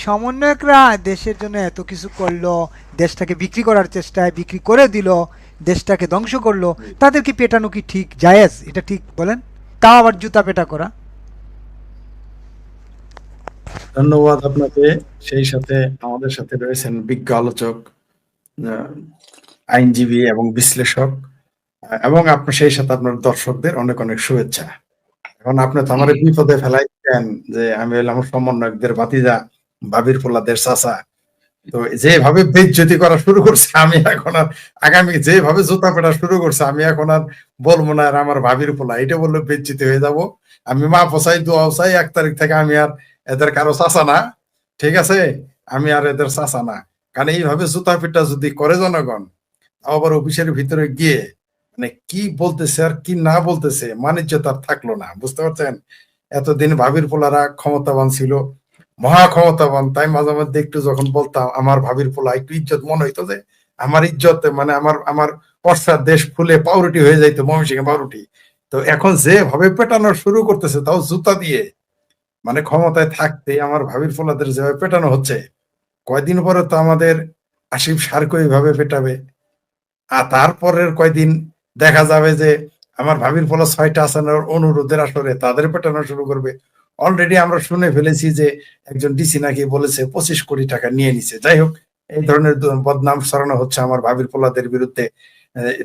সমন্বয়করা দেশের জন্য এত কিছু করলো, দেশটাকে বিক্রি করার চেষ্টায় বিক্রি করে দিল, দেশটাকে ধ্বংস করলো, তাদেরকে পেটানো কি ঠিক জায়েজ? এটা ঠিক বলেন? তাও আবার জুতা পেটা করা। ধন্যবাদ আপনাকে। সেই সাথে আমাদের সাথে রয়েছেন বিজ্ঞ আলোচক, আহ, আইনজীবী এবং বিশ্লেষক, এবং আপনার সেই সাথে আপনার দর্শকদের অনেক অনেক শুভেচ্ছা। এখন আপনি তো আমার বিপদে ফেলাইছেন যে আমি হলাম সমন্বয়কদের ভাতিজা, ভাবির পোলাদের চাচা। তো যেভাবে বেইজ্জতি করা শুরু করছে, আমি এখন আর আগামী যেভাবে জুতা পেটা শুরু করছে, আমি এখন আর বলবো না আর আমার ভাবির পোলা, এটা বললে বেইজ্জতি হয়ে যাব। আমি মা পোসাই দোয়া চাই, 1 তারিখ থেকে আমি আর এদের কারো চাচা না, ঠিক আছে? আমি আর এদের চাচা না। কারণ এইভাবে জুতা পিটা যদি করে জনগণ, তাও আবার অফিসের ভিতরে গিয়ে মানে কি বলতেছে আর কি না বলতেছে, মানিজ্য তার থাকলো না, বুঝতে পারছেন? এতদিন ভাবির পোলারা ক্ষমতাবান ছিল, মহা ক্ষমতাবান, তাই মাঝে মধ্যে একটু যখন বলতাম আমার ভাবির পোলা, একটু ইজ্জত মনে হইতো যে আমার ইজ্জত, মানে আমার আমার পশ্চাৎ দেশ ফুলে পাউরুটি হয়ে যাইতো, ময়মনসিংহে পাউরুটি। তো এখন যেভাবে পেটানো শুরু করতেছে, তাও জুতা দিয়ে, মানে ক্ষমতায় থাকতে আমার ভাবির পোলাদের যেভাবে পেটানো হচ্ছে, কয়দিন পরে তো আমাদের আসিফ সারকো এইভাবে পেটাবে। আর তারপরের কয়দিন দেখা যাবে যে আমার ভাবির পোলা 6টা আসনের অনুরোধের আসরে তাদের পেটানো শুরু করবে। অলরেডি আমরা শুনে ফেলেছি যে একজন ডিসি নাকি বলেছে 25 কোটি টাকা নিয়ে নিছে। যাই হোক, এই ধরনের বদনাম ছড়ানো হচ্ছে আমার ভাবির পোলাদের বিরুদ্ধে।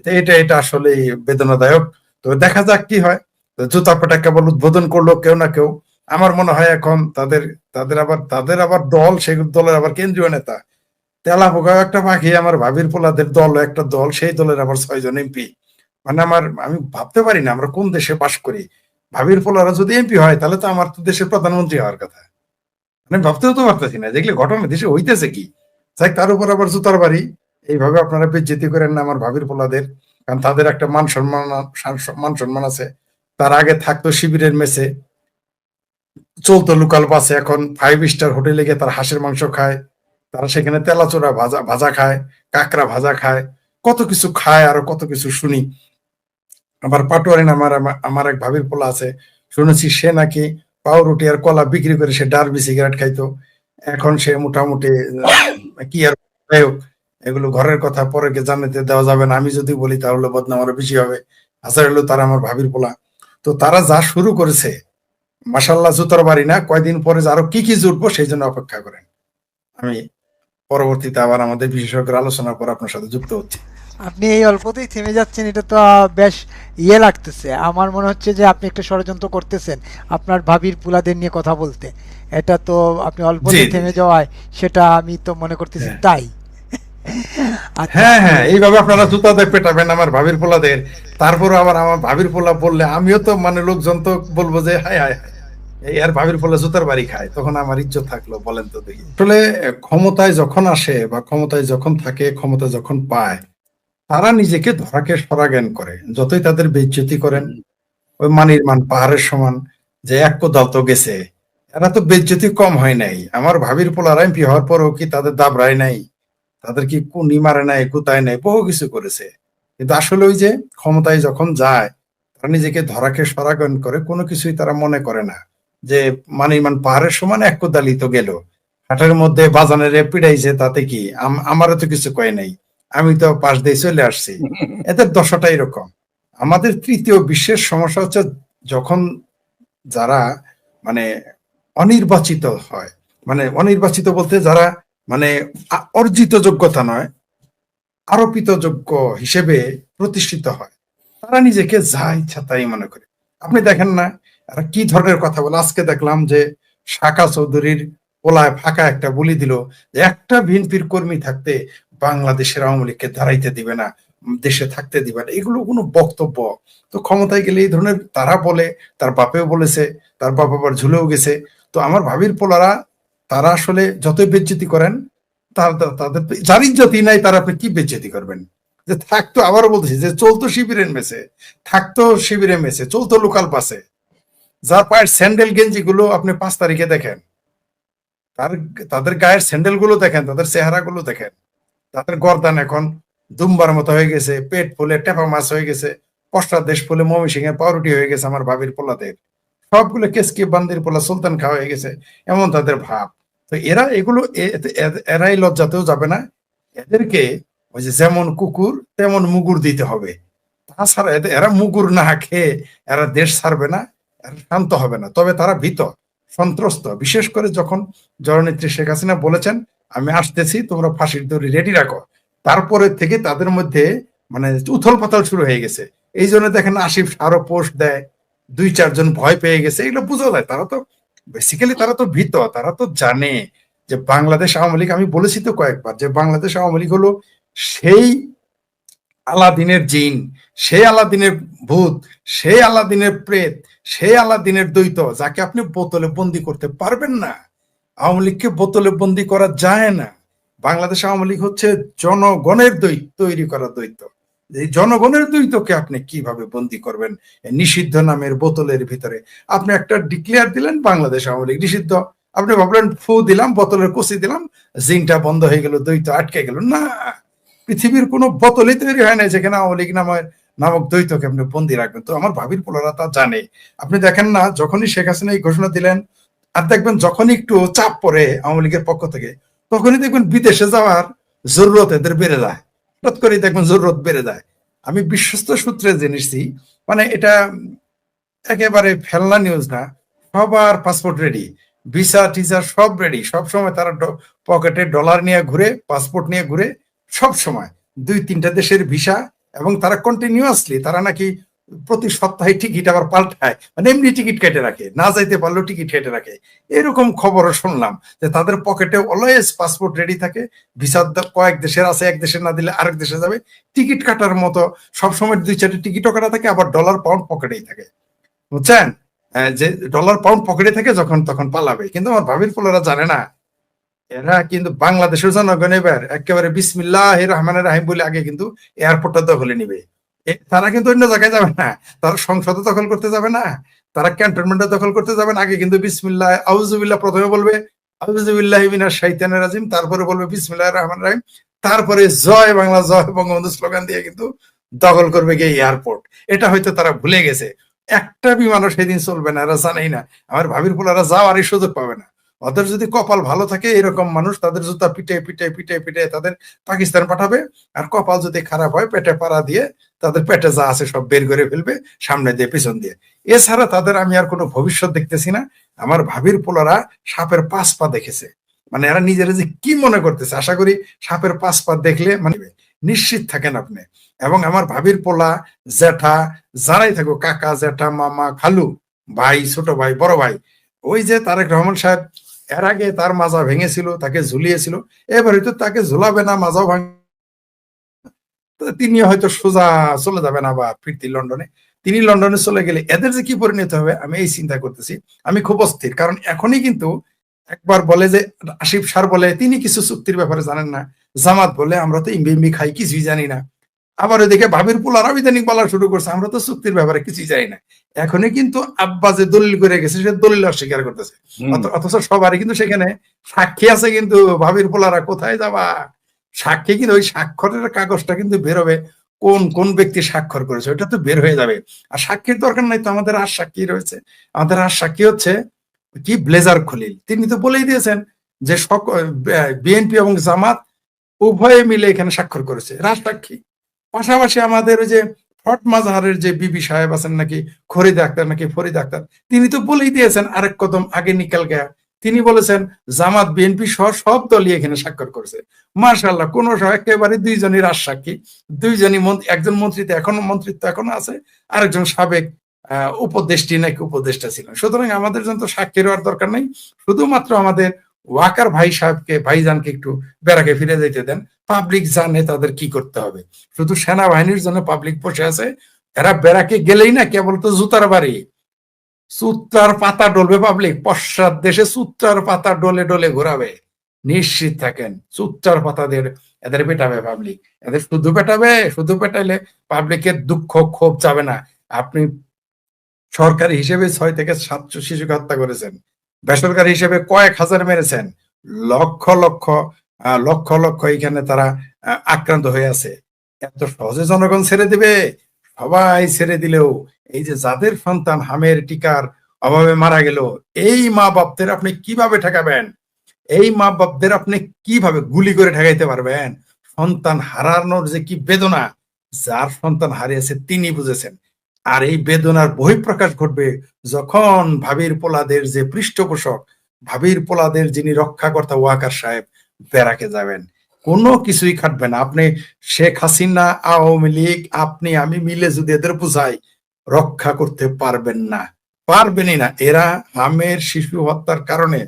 তো এটা আসলে বেদনাদায়ক। তো দেখা যাক কি হয়। তো জুতা পেটা কেবল উদ্বোধন করলো কেউ না কেউ। আমার মনে হয় এখন তাদের তাদের আবার দল, সেই দলের আবার কেন্দ্রীয় নেতা তেলাপোকা একটা পাখি, আমার ভাবির পোলাদের দল একটা দল, সেই দলের আবার 6 জন এমপি। মানে আমি ভাবতে পারি না আমরা কোন দেশে বাস করি। ভাবির পোলারা যদি এমপি হয়, তাহলে তো আমার তো দেশের প্রধানমন্ত্রী হওয়ার কথা। মানে ভাবতেও তো পারতেছি না যেগুলো ঘটনা দেশে হইতেছে কি। তাই তার উপর আবার জুতার বাড়ি। এইভাবে আপনারা বেজ্জতি করেন না আমার ভাবির পোলাদের, কারণ তাদের একটা মান সম্মান আছে। তার আগে থাকতো শিবিরের মেসে, চলতো লোকাল বাসে, এখন 5 স্টার হোটেলে গিয়ে তার হাঁসের মাংস খায়, তারা সেখানে তেলাচোরা ভাজা ভাজা খায়, কাঁকড়া ভাজা খায়, কত কিছু খায়, আরো কত কিছু শুনি। আবার পাটোয়ারি আমার আমার এক ভাবির পোলা আছে, শুনেছি সে নাকি পাউরুটি আর কলা বিক্রি করে সে ডারবি সিগারেট খাইতো। এখন সে মোটামুটি কি আর, যাই হোক, এগুলো ঘরের কথা, পরে জানাতে দেওয়া যাবে না। আমি যদি বলি তাহলে বদনাম আরো বেশি হবে। আচ্ছা, হলো তারা আমার ভাবির পোলা। তো তারা যা শুরু করেছে, মাসাল্লাহ জুতার বাড়ি না, কয়দিন পরে যে আরো কি কি জুটবো সেই জন্য অপেক্ষা করেন। আমি পরবর্তীতে আবার আমাদের বিশেষজ্ঞের আলোচনার পর আপনার সাথে যুক্ত হচ্ছি। আপনি এই অল্পতেই থেমে যাচ্ছেন, এটা তো বেশ লাগতেছে। আমার মনে হচ্ছে যে আপনি একটা ষড়যন্ত্র করতেছেন আপনার ভাবির পুলাদের নিয়ে কথা বলতে। এটা তো আপনি জি অল্পতেই জি থেমে জি। যাওয়ায় সেটা আমি তো মনে করতেছি হ্যাঁ তাই। আচ্ছা। হ্যাঁ হ্যাঁ, এইভাবে আপনারা জুতাতে পেটাবেন আমার ভাবির পোলাদের, তারপরে আবার আমার ভাবির পোলা বললে আমিও তো, মানে লোকজন তো বলবো যে হায় হায় হায়, এই আর ভাবির পোলা জুতার বাড়ি খায়, তখন আমার ইজ্জত থাকলো বলেন তো দেখি। আসলে ক্ষমতায় যখন আসে বা ক্ষমতায় যখন থাকে, ক্ষমতা যখন পায়, তারা নিজেকে ধরাকে সরা জ্ঞান করে, যতই তাদের বেইজ্জতি করেন। ওই মানির মান পাহাড়ের সমান, যে এক কোদাল তো গেছে। এরা তো বেইজ্জতি কম হয় নাই, আমার ভাবির পোলারা এমপি হওয়ার পরেও কি তাদের দাবরায় নাই, তাদের কি কুনি মারে নাই, কুতায় নাই, বহু কিছু করেছে। কিন্তু আসলে ওই যে ক্ষমতায় যখন যায়, তারা নিজেকে ধরাকে সরাগন করে, কোনো কিছুই তারা মনে করে না। যে মানিমান পাহাড়ের সমান এক কোদালি তো গেল, হাটের মধ্যে বাজানের পিড়াইছে, তাতে কি, আমারও তো কিছু কয় নাই, আমি তো পাশ দিয়ে চলে আসছি। এদের দশাটা এরকম। আমাদের তৃতীয় বিশ্বের সমস্যা হচ্ছে যখন যারা, মানে অনির্বাচিত হয়, মানে অনির্বাচিত বলতে যারা, মানে অর্জিত যোগ্যতা নয়, আরোপিত যোগ্য হিসেবে প্রতিষ্ঠিত হয়, তারা নিজেকে যা ইচ্ছা তাই মনে করে। আপনি দেখেন না এরা কি ধরনের কথা বলে। আজকে দেখলাম যে শাকা চৌধুরীর পোলায় ফাঁকা একটা বলি দিল যে একটা বিএনপির কর্মী থাকতে বাংলাদেশের আওয়ামী লীগকে দাঁড়াইতে দিবে না, দেশে থাকতে দিবে না। এগুলো কোনো বক্তব্য? তো ক্ষমতায় গেলে এই ধরনের তারা বলে, তার বাপেও বলেছে, তার বাপ আবার ঝুলেও গেছে। তো আমার ভাবির পোলারা, তারা আসলে যতই বেজ্জতি করেন, তাদের যার ইজ্জতই নাই, তারা আপনি কি বেজ্জতি করবেন? যে থাকতো, আবারও বলতেছি, যে চলতো শিবিরের মেসে, থাকতো শিবিরের মেসে, চলতো লোকাল বাসে, যার পায়ের স্যান্ডেল গেঞ্জি গুলো আপনি 5 তারিখে দেখেন, তার তাদের গায়ের স্যান্ডেল গুলো দেখেন, তাদের চেহারা গুলো দেখেন, তাদের গর্দান এখন দুম্বার মতো হয়ে গেছে, পেট ফুলে টেপা মাছ হয়ে গেছে, পশ্চাৎ দেশ ফুলে ময়মনসিংহের পাউরুটি হয়ে গেছে আমার ভাবির পোলাদের। সবগুলো কেসকি বান্দির পোলা সুলতান খাওয়া হয়ে গেছে, এমন তাদের ভাব। তো এরা এগুলো এরাই লজ্জাতেও যাবে না, এদেরকে ওই যে যেমন কুকুর তেমন মুগুর দিতে হবে। তাছাড়া এরা মুগুর না খেয়ে এরা দেশ ছাড়বে না, এরা শান্ত হবে না। তবে তারা ভীত সন্ত্রস্ত, বিশেষ করে যখন জননেত্রী শেখ হাসিনা বলেছেন আমি আসতেছি, তোমরা ফাঁসির দড়ি রেডি রাখো, তারপরে থেকে তাদের মধ্যে মানে উথল পাথাল শুরু হয়ে গেছে। এই জন্য দেখেন আসিফ আরো পোস্ট দেয়, 2-4 জন ভয় পেয়ে গেছে, এগুলো বোঝা যায়। তারা তো বেসিক্যালি তারা তো ভীত, তারা তো জানে যে বাংলাদেশ আওয়ামী লীগ, আমি বলেছি তো কয়েকবার যে বাংলাদেশ আওয়ামী লীগ হলো সেই আলাদিনের জিন, সেই আলাদিনের ভূত, সেই আলাদিনের প্রেত, সেই আলাদিনের দ্বৈত, যাকে আপনি বোতলে বন্দি করতে পারবেন না। আওয়ামী লীগকে বোতলে বন্দি করা যায় না। বাংলাদেশ আওয়ামী লীগ হচ্ছে জনগণের তৈরি করা দ্বৈত। এই জনগণের দ্বৈতকে আপনি কিভাবে বন্দি করবেন নিষিদ্ধ নামের বোতলের ভিতরে? আপনি একটা ডিক্লেয়ার দিলেন বাংলাদেশ আওয়ামী লীগ নিষিদ্ধ, আপনি ভাবলেন ফু দিলাম, বোতলের কষি দিলাম, জিনটা বন্ধ হয়ে গেল, দ্বৈত আটকে গেল। না, পৃথিবীর কোনো বোতলই তৈরি হয় না যেখানে আওয়ামী লীগ নামক দ্বৈতকে আপনি বন্দি রাখবেন। তো আমার ভাবির পোলারা তা জানে। আপনি দেখেন না, যখনই শেখ হাসিনা এই ঘোষণা দিলেন, আর দেখবেন যখনই একটু চাপ পড়ে আওয়ামী লীগের পক্ষ থেকে, তখনই দেখবেন বিদেশে যাওয়ার জরুরত এদের বেড়ে যায়, হঠাৎ করে দেখবেন জরুরত বেড়ে যায়। আমি বিশ্বস্ত সূত্রে জেনেছি, মানে এটা একেবারে ফেলনা নিউজ না, সবার পাসপোর্ট রেডি, ভিসা টিসা সব রেডি, সব সময় তারা পকেটে ডলার নিয়ে ঘুরে, পাসপোর্ট নিয়ে ঘুরে, সব সময় 2-3টা দেশের ভিসা, এবং তারা কন্টিনিউয়াসলি তারা নাকি প্রতি সপ্তাহে টিকিট আবার পাল্টায়, মানে এমনি টিকিট কেটে রাখে, না যাইতে পারলেও টিকিট কেটে রাখে। এরকম খবরও শুনলাম যে তাদের পকেটে অলওয়েজ পাসপোর্ট রেডি থাকে, ভিসা কয়েক দেশের আছে, এক দেশে না দিলে আরেক দেশে যাবে, টিকিট কাটার মতো সবসময় 2-4টি টিকিটও কাটা থাকে, আবার ডলার পাউন্ড পকেটেই থাকে, বুঝছেন? যে ডলার পাউন্ড পকেটে থাকে, যখন তখন পালাবে। কিন্তু আমার ভাবির পোলারা জানে না, এরা কিন্তু বাংলাদেশের জনগণ এবার একেবারে বিসমিল্লাহির রহমানির রহিম বলে আগে কিন্তু এয়ারপোর্টটা দখলে নিবে। তারা কিন্তু অন্য জায়গায় যাবে না, তারা সংসদে দখল করতে যাবে না, তারা ক্যান্টনমেন্টে দখল করতে যাবে না। আগে কিন্তু বিসমিল্লাহ আউযুবিল্লাহ প্রথমে বলবে, আউযুবিল্লাহি মিনাশ শাইতানির রাজিম, তারপরে বলবে বিসমিল্লাহির রহমানির রহিম, তারপরে জয় বাংলা জয় বঙ্গবন্ধু স্লোগান দিয়ে কিন্তু দখল করবে গিয়ে এয়ারপোর্ট। এটা হয়তো তারা ভুলে গেছে। একটা বিমানও সেদিন চলবে না, এরা জানেই না। আমার ভাবির পোলারা যাওয়ারই সুযোগ পাবে না। ওদের যদি কপাল ভালো থাকে, এরকম মানুষ তাদের জুতা পিটে পিটে পিটে পিটে তাদের পাকিস্তান পাঠাবে, আর কপাল যদি খারাপ হয় পেটে পাড়া দিয়ে তাদের পেটে যা আছে সব বের করে ফেলবে, সামনে দিয়ে পিছন দিয়ে। এছাড়া তাদের আমি আর কোনো ভবিষ্যৎ দেখতেছি না। আমার ভাবির পোলারা সাপের 5 পা দেখেছে, মানে এরা নিজেরা যে কি মনে করতেছে, আশা করি সাপের 5 পা দেখলে মানে নিশ্চিত থাকেন আপনি। এবং আমার ভাবির পোলা, জ্যাঠা, যারাই থাকো, কাকা, জ্যাঠা, মামা, খালু, ভাই, ছোট ভাই, বড় ভাই, ওই যে তারেক রহমান সাহেব এর আগে তার মাজা ভেঙেছিল, তাকে ঝুলিয়েছিল, এবার হয়তো তাকে ঝুলাবে না, মাজাও ভাঙ, তিনি হয়তো সোজা চলে যাবেন আবার ফিরতি লন্ডনে। তিনি লন্ডনে চলে গেলে এদের যে কি পরিণত হবে আমি এই চিন্তা করতেছি। আমি খুব অস্থির, কারণ এখনই কিন্তু একবার বলে যে আসিফ স্যার বলে তিনি কিছু চুক্তির ব্যাপারে জানেন না, জামাত বলে আমরা তো ইম্বি ইম্বি খাই, কিছুই জানি না। আবার ওইদিকে ভাবির পোলারা বিধানিক বলা শুরু করছে আমরা তো চুক্তির ব্যাপারে কিছুই জানি না। এখনই কিন্তু আব্বা যে দলিল করে গেছে সে দলিল অস্বীকার করতেছে, অথচ সবারই কিন্তু সেখানে সাক্ষী আছে। কিন্তু ভাবির পোলারা কোথায় যাবা, সাক্ষী কিন্তু ওই স্বাক্ষরের কাগজটা কিন্তু বেরোবে, কোন কোন ব্যক্তি স্বাক্ষর করেছে ওটা তো বের হয়ে যাবে। আর সাক্ষীর দরকার নাই তো, আমাদের আর সাক্ষী রয়েছে। আমাদের আর সাক্ষী হচ্ছে কি, ব্লেজার খলিল। তিনি তো বলেই দিয়েছেন যে বিএনপি এবং জামাত উভয়ে মিলে এখানে স্বাক্ষর করেছে, রাজসাক্ষী। পাশাপাশি আমাদের ওই যে ফট মাজাহারের যে বিবি সাহেব আছেন নাকি, ফরিদ আক্তার নাকি ফরিদ আক্তার, তিনি তো বলেই দিয়েছেন আরেক কদম আগে নিকাল গয়া। তিনি বলেছেন জামাত বিএনপি সহ সব দলই এখানে স্বাক্ষর করেছে। মার্শাল্লাহ, কোন একেবারে 2জনই রাজসাক্ষী, 2জনই একজন মন্ত্রিত্ব এখনো আছে, আরেকজন সাবেক উপদেষ্টি নাকি উপদেষ্টা ছিলেন। সুতরাং আমাদের জন্য তো সাক্ষী হওয়ার দরকার নেই, শুধুমাত্র আমাদের ওয়াকার ভাই সাহেবকে, ভাইজানকে একটু বেড়াকে ফিরে যেতে দেন। পাবলিক জানে তাদের কি করতে হবে, শুধু সেনাবাহিনীর জন্য পাবলিক বসে আছে। এরা বেড়াকে গেলেই না কেবল তো জুতার বাড়ি, সুতার পাতা ডলবে পাবলিক, পশ্চাৎ দেশে সুতার পাতা ডলে ডলে ঘোরাবে, নিশ্চিত থাকেন। সুতার পাতা দিয়ে এদের পেটাবে পাবলিক, এদের শুধু পেটাবে, শুধু পেটাইলে পাবলিকের দুঃখ ক্ষোভ যাবে না। আপনি সরকারি হিসেবে 6 থেকে 7 শিশুকে হত্যা করেছেন, বেসরকারি হিসেবে কয়েক হাজার মেরেছেন, লক্ষ লক্ষ লক্ষ লক্ষ এখানে তারা আক্রান্ত হয়ে আছে। এত সহজে জনগণ ছেড়ে দিবে? সবাই ছেড়ে দিলেও এই যে যাদের সন্তান হামের টিকার অভাবে মারা গেল, এই মা বাপদের আপনি কিভাবে ঠেকাবেন? এই মা বাপদের আপনি কিভাবে গুলি করে ঠেকাইতে পারবেন? সন্তান হারানোর যে কি বেদনা, যার সন্তান হারিয়েছে তিনি বুঝেছেন। আর এই বেদনার বহিঃপ্রকাশ ঘটবে যখন ভাবির পোলাদের যে পৃষ্ঠপোষক, ভাবির পোলাদের যিনি রক্ষাকর্তা ওয়াকার সাহেব ব্যারাকে যাবেন। কোনো কিছুই খাটবে না। আপনি শেখ হাসিনা, আওয়ামী লীগ, আপনি আমি মিলে যদি এদের বুঝাই, রক্ষা করতে পারবেন না, পারবেনই না। এরা হামের শিশু হত্যার কারণে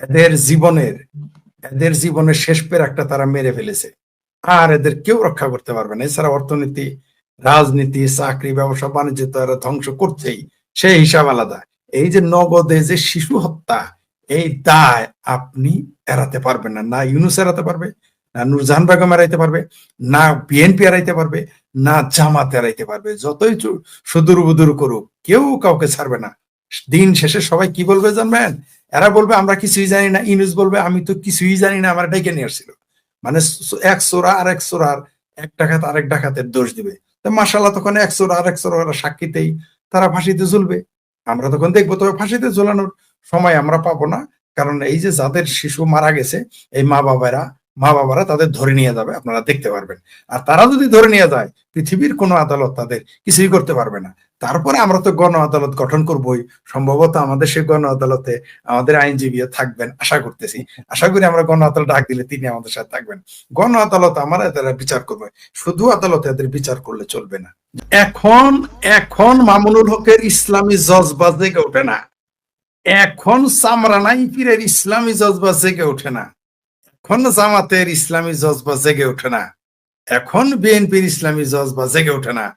এদের জীবনের শেষ পেরাকটা তারা মেরে ফেলেছে। আর এদের কেউ রক্ষা করতে পারবে না। এছাড়া অর্থনীতি, রাজনীতি, চাকরি, ব্যবসা বাণিজ্য তো এরা ধ্বংস করছেই, সেই হিসাব আলাদা। এই যে নগদে যে শিশু হত্যা, এই দায় আপনি এড়াতে পারবেন না। না ইউনূস এড়াতে পারবে, না নূরজাহান বেগম এড়াইতে পারবে, না বিএনপি এড়াইতে পারবে, না জামাত এড়াইতে পারবে। যতই সুদূর বুদুর করুক, কেউ কাউকে ছাড়বে না। দিন শেষে সবাই কি বলবে জানবেন? এরা বলবে আমরা কিছুই জানি না। ইউনূস বলবে আমি তো কিছুই জানি না, আমার ডেকে নিয়ে আসছিল। মানে এক চোরা আর এক চোরার, এক ডাকাত আরেক ডাকাতের দোষ দিবে। তো মাশাআল্লাহ, তখন এক চোরা আর এক চোরা সাক্ষীতেই তারা ফাঁসিতে ঝুলবে। আমরা তখন দেখবো। তবে ফাঁসিতে ঝোলানোর সময় আমরা পাবো না, কারণ এই যে যাদের শিশু মারা গেছে, এই মা বাবারা তাদের ধরে নিয়ে যাবে, আপনারা দেখতে পারবেন। আর তারা যদি ধরে নিয়ে যায়, পৃথিবীর কোনো আদালত তাদের কিছুই করতে পারবে না। তারপরে আমরা তো গণ আদালত গঠন করবোই। সম্ভবত আমাদের সেই গণ আদালতে আমাদের আইনজীবীও থাকবেন আশা করতেছি। আশা করি আমরা গণ আদালত ডাক দিলে তিনি আমাদের সাথে থাকবেন। গণ আদালত আমরা এদের বিচার করবে, শুধু আদালতে এদের বিচার করলে চলবে না। এখন এখন মামুনুল হকের ইসলামী জজবা জেগে ওঠে না। এখন সামরানাই পীরের ইসলামী জজবা জেগে ওঠে না। এখন জামাতের ইসলামী জজবা জেগে ওঠে না। এখন বিএনপির ইসলামী জজবা জেগে ওঠে না।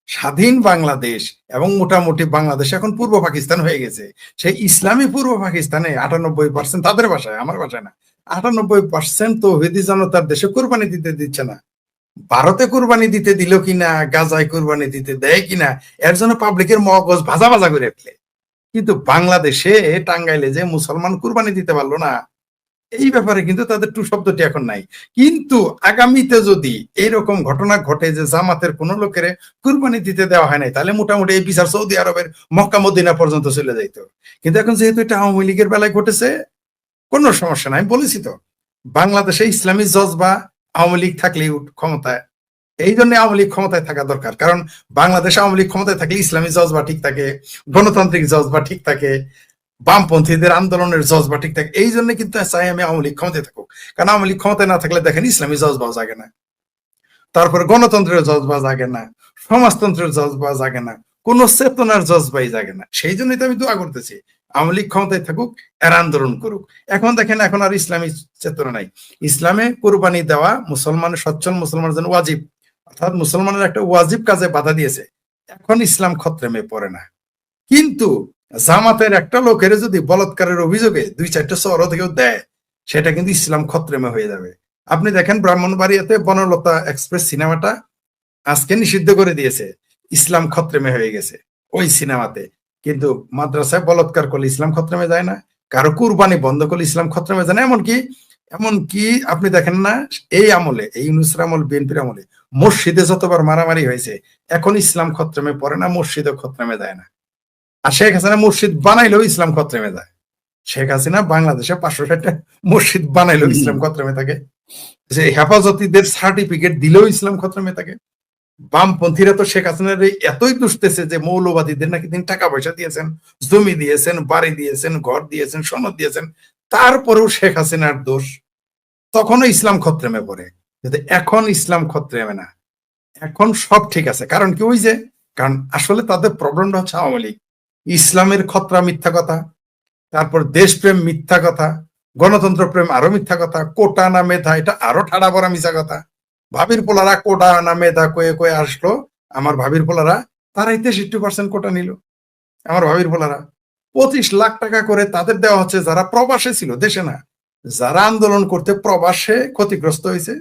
স্বাধীন বাংলাদেশ এবং মোটামুটি বাংলাদেশ এখন পূর্ব পাকিস্তান হয়ে গেছে। সেই ইসলামী পূর্ব পাকিস্তানে 98% তাদের ভাষায়, আমার ভাষায় না, 98% তো তৌহিদি জনতার দেশে কোরবানি দিতে দিচ্ছে না। ভারতে কোরবানি দিতে দিল কিনা, গাজায় কোরবানি দিতে দেয় কিনা, এর জন্য পাবলিকের মগজ ভাজা ভাজা করে ফেলে। কিন্তু বাংলাদেশে টাঙ্গাইলে যে মুসলমান কোরবানি দিতে পারলো না, এই ব্যাপারে কিন্তু তাদের টু শব্দটি এখন নাই। কিন্তু আগামীতে যদি এইরকম ঘটনা ঘটে যে জামাতের কোন লোকের কুরবানি দিতে দেওয়া হয় নাই, তাহলে মোটামুটি এই বিচার সৌদি আরবের মক্কা মদিনা পর্যন্ত চলে যাইত। কিন্তু এখন যেহেতু এটা আওয়ামী লীগের বেলায় ঘটেছে, কোনো সমস্যা নাই। আমি বলেছি তো, বাংলাদেশে ইসলামী জজবা আওয়ামী লীগ থাকলেই ক্ষমতায়। এই জন্য আওয়ামী লীগ ক্ষমতায় থাকা দরকার, কারণ বাংলাদেশে আওয়ামী লীগ ক্ষমতায় থাকলে ইসলামী জজবা ঠিক থাকে, গণতান্ত্রিক জজবা ঠিক থাকে, বামপন্থীদের আন্দোলনের জজবা ঠিক থাকে। এই জন্য কিন্তু চাই আমি আওয়ামী লীগ ক্ষমতায় থাকুক। কারণ আওয়ামী লীগ ক্ষমতায় না থাকলে দেখেন ইসলামী জজবাও জাগে না, তারপরে গণতন্ত্রের জজবা জাগে না, সমাজতন্ত্রের জজবা জাগে না, কোন চেতনার জজবাই জাগে না। সেই জন্যই তো আমি দোয়া করতেছি আওয়ামী লীগ ক্ষমতায় থাকুক, এর আন্দোলন করুক। এখন দেখেন, এখন আর ইসলামী চেতনা নাই। ইসলামে কোরবানি দেওয়া মুসলমানের, সচ্ছল মুসলমানের জন্য ওয়াজিব, অর্থাৎ মুসলমানের একটা ওয়াজিব কাজে বাধা দিয়েছে। এখন ইসলাম খতরেমে পড়ে না। কিন্তু জামাতের একটা লোকের যদি বলাৎকারের অভিযোগে 2-4টা শহর থেকেও দেয়, সেটা কিন্তু ইসলাম খতরেমে হয়ে যাবে। আপনি দেখেন ব্রাহ্মণবাড়িয়াতে বনলতা এক্সপ্রেস সিনেমাটা আজকে নিষিদ্ধ করে দিয়েছে, ইসলাম খতরেমে হয়ে গেছে ওই সিনেমাতে। কিন্তু মাদ্রাসায় বলাৎকার করলে ইসলাম খতরেমে যায় না, কারো কুরবানি বন্ধ করলে ইসলাম খতরেমে যায় না। এমনকি আপনি দেখেন না, এই আমলে, এই ইউনূসের আমল, বিএনপির আমলে মসজিদে যতবার মারামারি হয়েছে, এখন ইসলাম খতরেমে পড়ে না, মসজিদও খতরেমে যায় না। আর শেখ হাসিনা মসজিদ বানাইলেও ইসলাম খতরেমে যায়। শেখ হাসিনা বাংলাদেশে 560টা মসজিদ বানাইলেও ইসলাম খতরেমে থাকে। যে হেফাজতীদের সার্টিফিকেট দিলেও ইসলাম খতরেমে থাকে। বামপন্থীরা তো শেখ হাসিনার এতই দুষতেছে যে মৌলবাদীদের নাকি তিনি টাকা পয়সা দিয়েছেন, জমি দিয়েছেন, বাড়ি দিয়েছেন, ঘর দিয়েছেন, সনদ দিয়েছেন, তারপরেও শেখ হাসিনার দোষ, তখনও ইসলাম খতরেমে পড়ে। কিন্তু এখন ইসলাম খতরেমে না, এখন সব ঠিক আছে। কারণ কি, ওই যে, কারণ আসলে তাদের প্রবলেমটা হচ্ছে আওয়ামী লীগ। ইসলামের খতরা মিথ্যা কথা, তারপর দেশপ্রেম মিথ্যা কথা, গণতন্ত্র প্রেম আরো মিথ্যা কথা, কোটা না মেধা এটা আরো ঠাড়া বড়া মিথ্যা কথা। ভাবির পোলারা কোটা না মেধা কয়ে কয়ে আসলো, আমার ভাবির পোলারা তারাই 63% কোটা নিল। আমার ভাবির পোলারা 25 লাখ টাকা করে তাদের দেওয়া হচ্ছে, যারা প্রবাসে ছিল, দেশে না, যারা আন্দোলন করতে প্রবাসে ক্ষতিগ্রস্ত হয়েছে,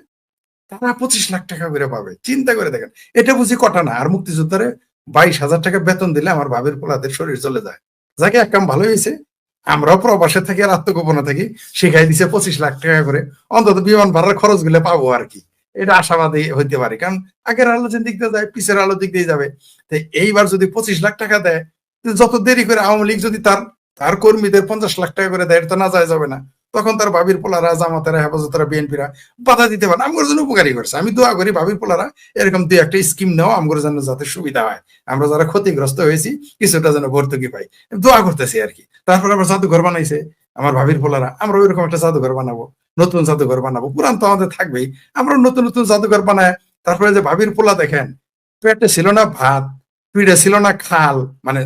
তারা 25 লাখ টাকা করে পাবে। চিন্তা করে দেখেন, এটা বুঝি কটা না। আর মুক্তিযোদ্ধারে 22,000 টাকা বেতন দিলে আমার ভাবির পোলাদের শরীর চলে যায়। যাকে এক কাম ভালো হয়েছে, আমরাও প্রবাসে থাকি আর আত্মগোপনে থাকি, শিখাই দিছে 25 লাখ টাকা করে, অন্তত বিমান ভাড়ার খরচ গুলো পাবো আর কি। এটা আশাবাদী হইতে পারে, কারণ আগের আলো যে দিক দিয়ে যায়, পিছের আলো দিক দিয়ে যাবে। তাই এইবার যদি 25 লাখ টাকা দেয়, যত দেরি করে আওয়ামী লীগ যদি তার কর্মীদের 50 লাখ টাকা করে দেয়, এটা তো না যায় যাবে না। তখন তার ভাবির পোলারা, জামাতারা, হেফাজতরা, বিএনপিরা বাধা দিতে পারে, আমার জন্য উপকারী করছে। আমি দোয়া করি ভাবির পোলারা এরকম দুই একটা স্কিম নেওয়া আমার জন্য যাতে সুবিধা হয়, আমরা যারা ক্ষতিগ্রস্ত হয়েছি কিছুটা যেন ভর্তুকি পাই, দোয়া করতেছি আর কি। তারপর আবার জাদুঘর বানাইছে আমার ভাবির পোলারা, আমরা ওইরকম একটা জাদুঘর বানাবো, নতুন জাদুঘর বানাবো, পুরান তো আমাদের থাকবেই, আমরা নতুন নতুন জাদুঘর বানায়। তারপরে যে ভাবির পোলা দেখেন, পেটে ছিল না ভাত, পিঠে ছিল না খাল, মানে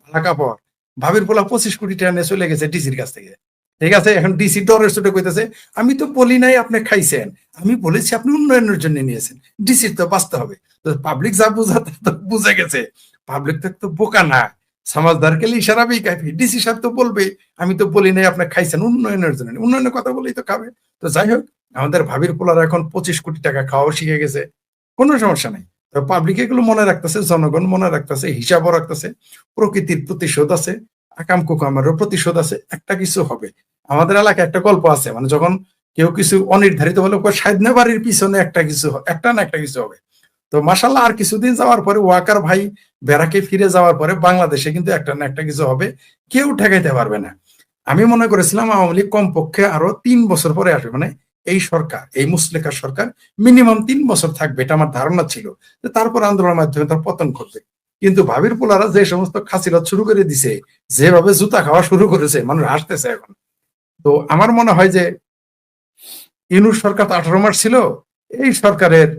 ভালা কাপড়, ভাবির পোলা 25 কোটি টাকা নিয়ে চলে গেছে ডিসির কাছ থেকে। ঠিক আছে, এখন ডিসি ডরের চোটে কইতেছে আমি তো বলি নাই আপনি খাইছেন, আমি বলেছি আপনি উন্নয়নের জন্য নিয়েছেন, ডিসির তো বাঁচতে হবে। তো পাবলিক যা বুঝাতে তো বুঝে গেছে, পাবলিক তো বোকা না, সমাজদারকে ইশারাবেই কাফি, ডিসি সাহেব তো বলবে আমি তো বলি নাই আপনি খাইছেন উন্নয়নের জন্য, উন্নয়নের কথা বলেই তো খাবে। তো যাই হোক, আমাদের ভাবির পোলার এখন 25 কোটি টাকা খাওয়া শিখে গেছে, কোনো সমস্যা নাই। তো পাবলিক এগুলো মনে রাখতেছে, জনগণ মনে রাখতেছে, হিসাবও রাখতেছে, প্রকৃতির প্রতিশোধ আছে, আকাম কুকামেরও প্রতিশোধ আছে, একটা কিছু হবে। আমাদের এলাকায় একটা গল্প আছে, মানে যখন কেউ কিছু অনির্ধারিত হলে সাধনা বাড়ির পিছনে একটা কিছু একটা না একটা কিছু হবে। তো মাসাল্লাহ আর কিছুদিন যাওয়ার পরে ওয়াকার ভাই বেড়াকে ফিরে যাওয়ার পরে বাংলাদেশে কিন্তু একটা না একটা কিছু হবে, কেউ ঠেকাইতে পারবে না। আমি মনে করেছিলাম আওয়ামী লীগ কমপক্ষে আরো 3 বছর পরে আসবে, মানে এই সরকার, এই মুসলেকা সরকার মিনিমাম 3 বছর থাকবে, এটা আমার ধারণা ছিল, যে তারপর আন্দোলনের মাধ্যমে তার পতন ঘটবে। কিন্তু ভাবির পোলারা যে সমস্ত খাসিলত শুরু করে দিছে, যেভাবে জুতা খাওয়া শুরু করেছে, মানুষ হাসতেছে এখন। তো আমার মনে হয় যে ইউনূস সরকার তো 18 মাস ছিল, এই সরকারের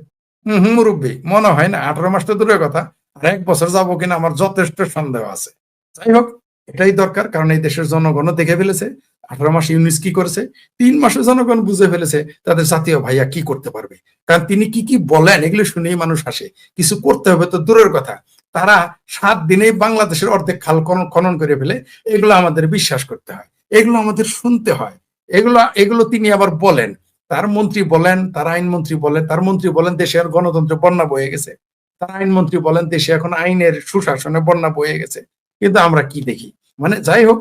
মুরব্বী মনে হয় না, 18 মাস তো দূরের কথা, আর 1 বছর যাবো কিনা আমার যথেষ্ট সন্দেহ আছে। যাই হোক, এটাই দরকার, কারণ এই দেশের জনগণও দেখে ফেলেছে 18 মাস ইউনূস কি করেছে, 3 মাসে জনগণ বুঝে ফেলেছে তাদের জাতীয় ভাইয়া কি করতে পারবে। কারণ তিনি কি কি বলেন এগুলো শুনেই মানুষ হাসে, কিছু করতে হবে তো দূরের কথা, তারা 7 দিনেই বাংলাদেশের অর্ধেক খাল খনন করে ফেলে, এগুলো আমাদের বিশ্বাস করতে হয়, এগুলো আমাদের শুনতে হয়, এগুলো এগুলো তিনি আবার বলেন। তার মন্ত্রী বলেন, তার আইনমন্ত্রী বলেন, তার মন্ত্রী বলেন দেশে আর গণতন্ত্রের বন্যা বয়ে গেছে, তার আইনমন্ত্রী বলেন দেশে এখন আইনের সুশাসনে বন্যা বয়ে গেছে, কিন্তু আমরা কি দেখি। মানে যাই হোক,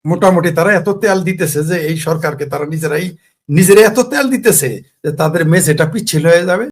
মোটামুটি তারা এত তেল দিতেছে যে এই সরকারকে তারা নিজেরাই এত তেল দিতেছে যে তাদের মেঝেটা পিচ্ছিল হয়ে যাবে।